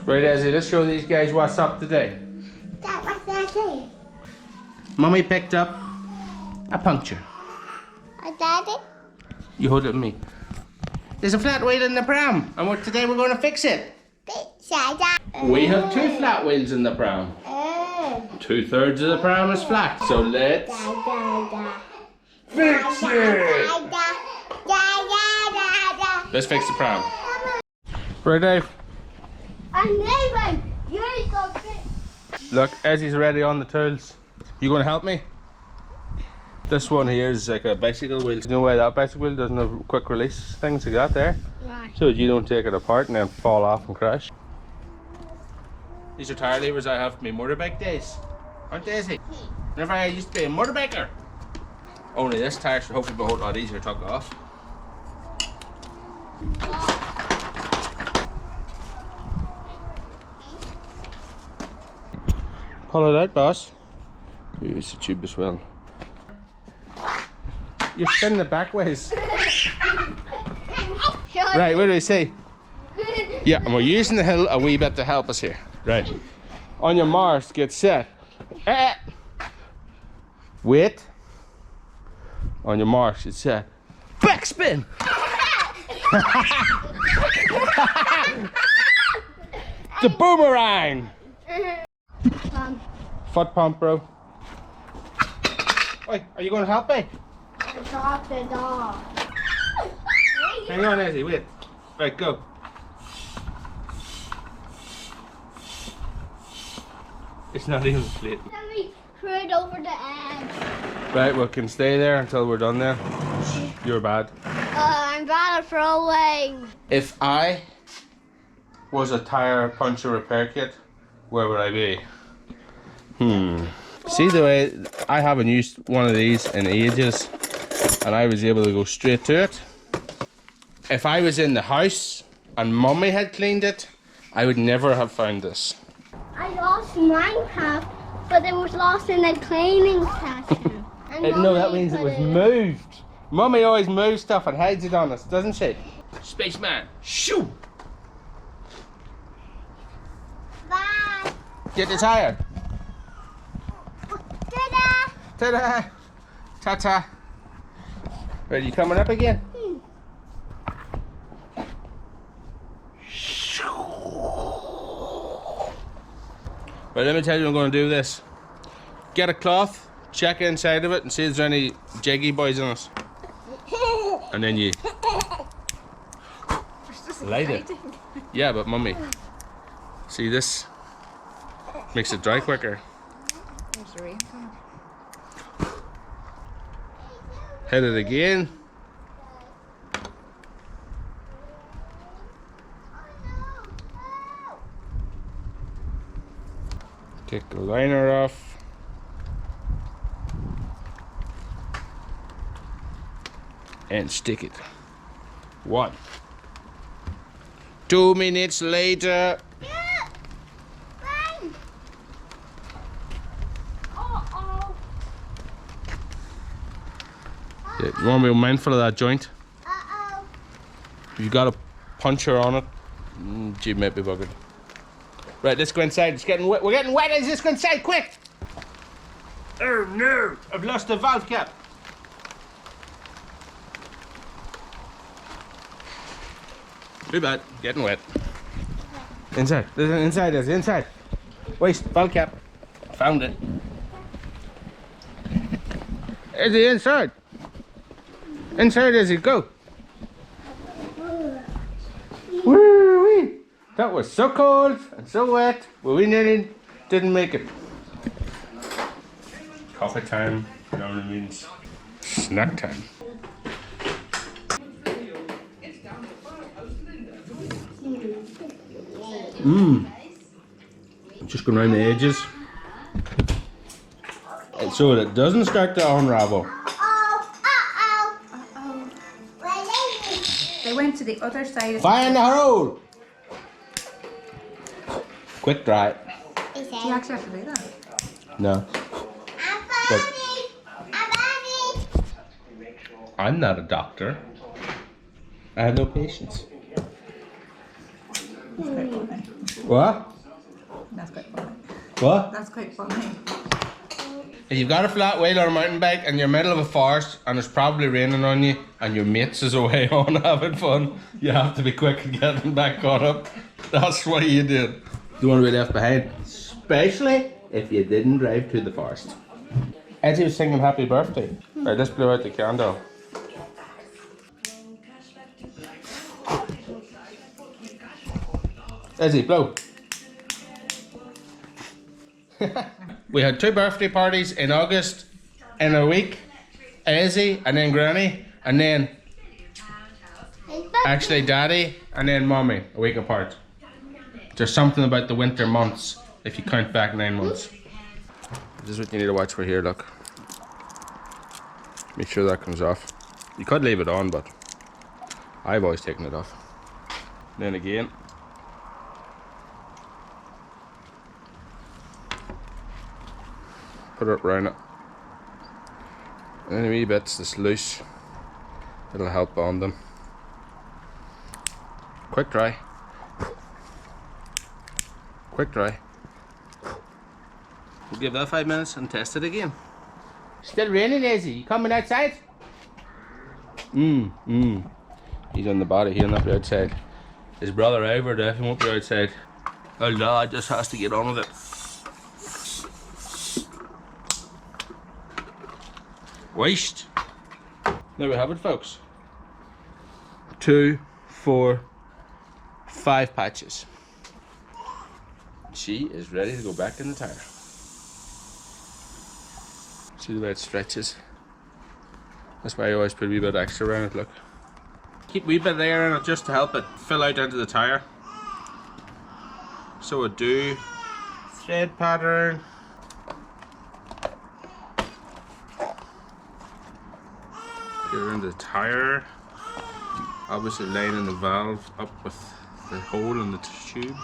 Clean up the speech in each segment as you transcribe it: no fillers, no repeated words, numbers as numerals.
Right, Ezzy, let's show these guys what's up today. Dad, what's that thing? Mummy picked up a puncture. Daddy? You hold it with me. There's a flat wheel in the pram, and today we're going to fix it. We have two flat wheels in the pram. 2/3 of the pram is flat, so let's fix it. Let's fix the pram. Right, Dave. I'm leaving. You're so big. Look, Ezzy's ready on the tools. You going to help me? This one here is like a bicycle wheel. You know why that bicycle wheel doesn't have quick release things you got there? Right. So that you don't take it apart and then fall off and crash. These are tire levers I have for my motorbike days. Aren't they, Ezzy? Whenever I used to be a motorbiker. Only this tire should hopefully be a whole lot easier to tuck off. Pull it out, boss. Use the tube as well. You're spinning it back ways. Right, what do we say? Yeah, and we're using the hill a wee bit to help us here. Right. On your marks, get set. Wait. On your marks, get set. Backspin! The boomerang! Foot pump, bro. Oi, are you going to help me? I dropped the dog. Hang on, Ezzy, wait. Right, go. It's not even flat. Let me throw it over the edge. Right, we can stay there until we're done there. You're bad. I'm bad at throwing. If I was a tire puncture repair kit, where would I be? See the way I haven't used one of these in ages, and I was able to go straight to it. If I was in the house and Mummy had cleaned it, I would never have found this. I lost Minecraft, but it was lost in a cleaning session. No, that means it was moved. Mummy always moves stuff and hides it on us, doesn't she? Spaceman, shoo! Bye. Get the tire. Ta-da. Ta-da! Ta-ta! Ready, you coming up again? Right, let me tell you I'm going to do this. Get a cloth, check inside of it and see if there's any jiggy boys in it. And then you light it. Yeah, but Mummy, see this makes it dry quicker. Hit it again. Take the liner off. And stick it. 1. 2 minutes later. You want to be mindful of that joint. You got a puncture on it. Gee, might be buggered. Right, let's go inside. It's getting wet. We're getting wet. Let's go inside, quick! Oh no! I've lost the valve cap. Too bad. Getting wet. Inside. Inside. There's inside. Waste. Valve cap. Found it. Is it inside? Inside as it go. Woo-wee! That was so cold and so wet, but we nearly didn't make it. Coffee time, you know what it means. Snack time. Just going around the edges. And so that it doesn't start to unravel. They went to the other side of Find the hole! Quick dry. Do you actually have to do that? No. But I'm not a doctor. I have no patience. Okay. funny. What? That's quite funny. What? That's quite funny. If you've got a flat wheel or a mountain bike and you're in the middle of a forest and it's probably raining on you and your mates is away on having fun, you have to be quick and get them back caught up. That's what you do. You want to be left behind, especially if you didn't drive to the forest. Eddie was singing happy birthday. Right, let's blow out the candle. Eddie, blow. We had 2 birthday parties in August in a week. Izzy and then Granny and then actually Daddy and then Mommy a week apart. There's something about the winter months if you count back 9 months. This is what you need to watch for here, look. Make sure that comes off. You could leave it on, but I've always taken it off. Then again. Put it around it. Any wee bits that's loose, it'll help bond them. Quick dry. Quick dry. We'll give that 5 minutes and test it again. Still raining, Izzy. You coming outside? He's on the body, he'll not be outside. His brother Ivor definitely won't be outside. Oh no, just has to get on with it. Waste. There we have it, folks. 2, 4, 5 patches. She is ready to go back in the tire. See the way it stretches. That's why I always put a wee bit extra around it, look. Keep a wee bit of air in it just to help it fill out into the tire. So I do. Thread pattern. Get around the tire. Obviously lining the valve up with the hole in the tube.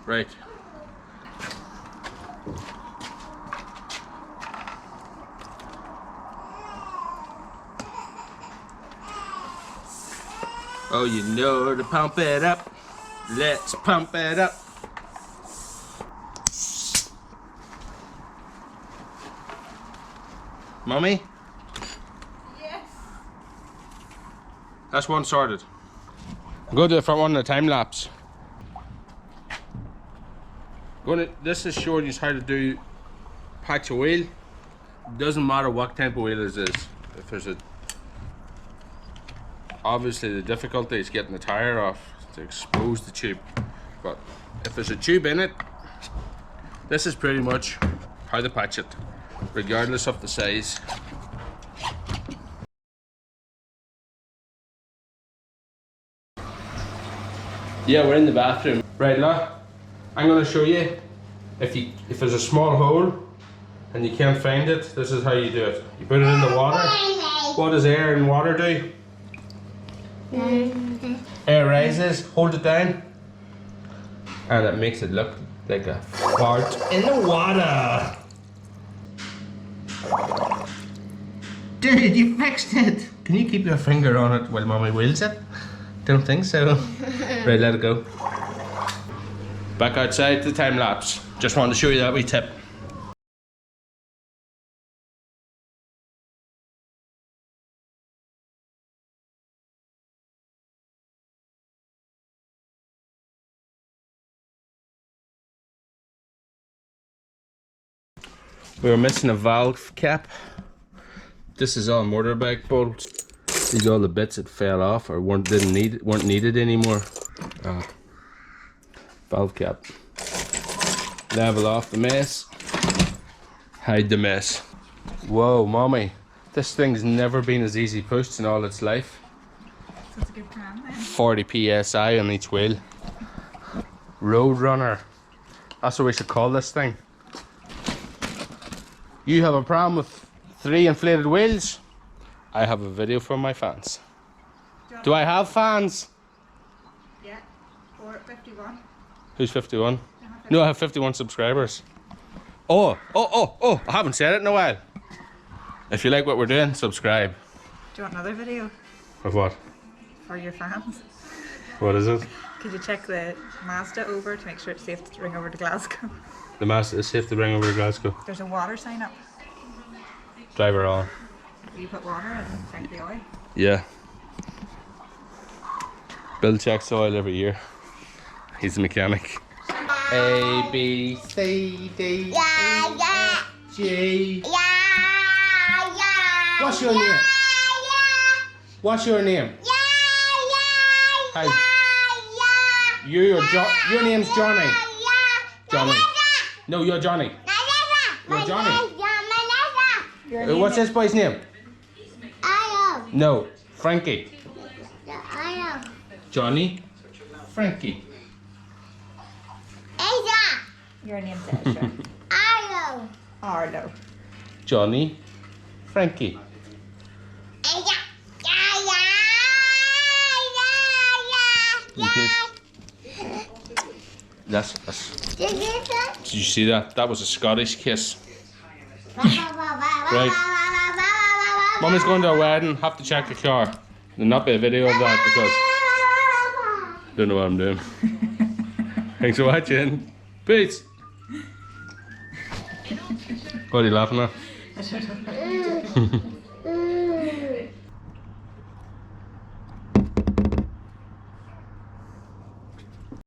Right. Oh, you know to pump it up. Let's pump it up. Mommy? Yes. That's one sorted. Go to the front one, the time lapse. This is showing you how to do patch a wheel. Doesn't matter what type of wheel this is. If there's a obviously the difficulty is getting the tire off to expose the tube. But if there's a tube in it, this is pretty much how to patch it, regardless of the size. Yeah, we're in the bathroom. Right, look. I'm gonna show you if there's a small hole and you can't find it, this is how you do it. You put it in the water. What does air and water do? Air rises, hold it down, and it makes it look like a fart in the water. Dude, you fixed it. Can you keep your finger on it while Mommy wheels it? Don't think so. Right, let it go. Back outside the time lapse. Just wanted to show you that wee tip. We were missing a valve cap. This is all motorbike bolts. These are all the bits that fell off or weren't needed anymore. Valve cap. Level off the mess. Hide the mess. Whoa, Mommy. This thing's never been as easy pushed in all its life. So it's a good Pram then. 40 psi on each wheel. Roadrunner. That's what we should call this thing. You have a Pram with 3 inflated wheels. I have a video for my fans. Do I have fans? Yeah, or 51. Who's 51? No, I have 51 subscribers. Oh, I haven't said it in a while. If you like what we're doing, subscribe. Do you want another video Of what? for your fans? What is it? Could you check the Mazda over to make sure it's safe to bring over to Glasgow? The Mazda is safe to bring over to Glasgow. There's a water sign up. Driver on. Will you put water and check the oil? Yeah. Bill checks oil every year. He's a mechanic. A, B, C, D, E, F, G. What's your name? What's your name? Hi. Your name's Johnny. Johnny. No, you're Johnny. You're Johnny. What's this boy's name? No, Frankie. Johnny. Frankie. Your name's Ezra. Arlo. Johnny. Frankie. Okay. That's. Did you see that? That was a Scottish kiss. Right. Mummy's going to a wedding. Have to check the car. There'll not be a video of that because don't know what I'm doing. Thanks for watching. Peace. What are you laughing at?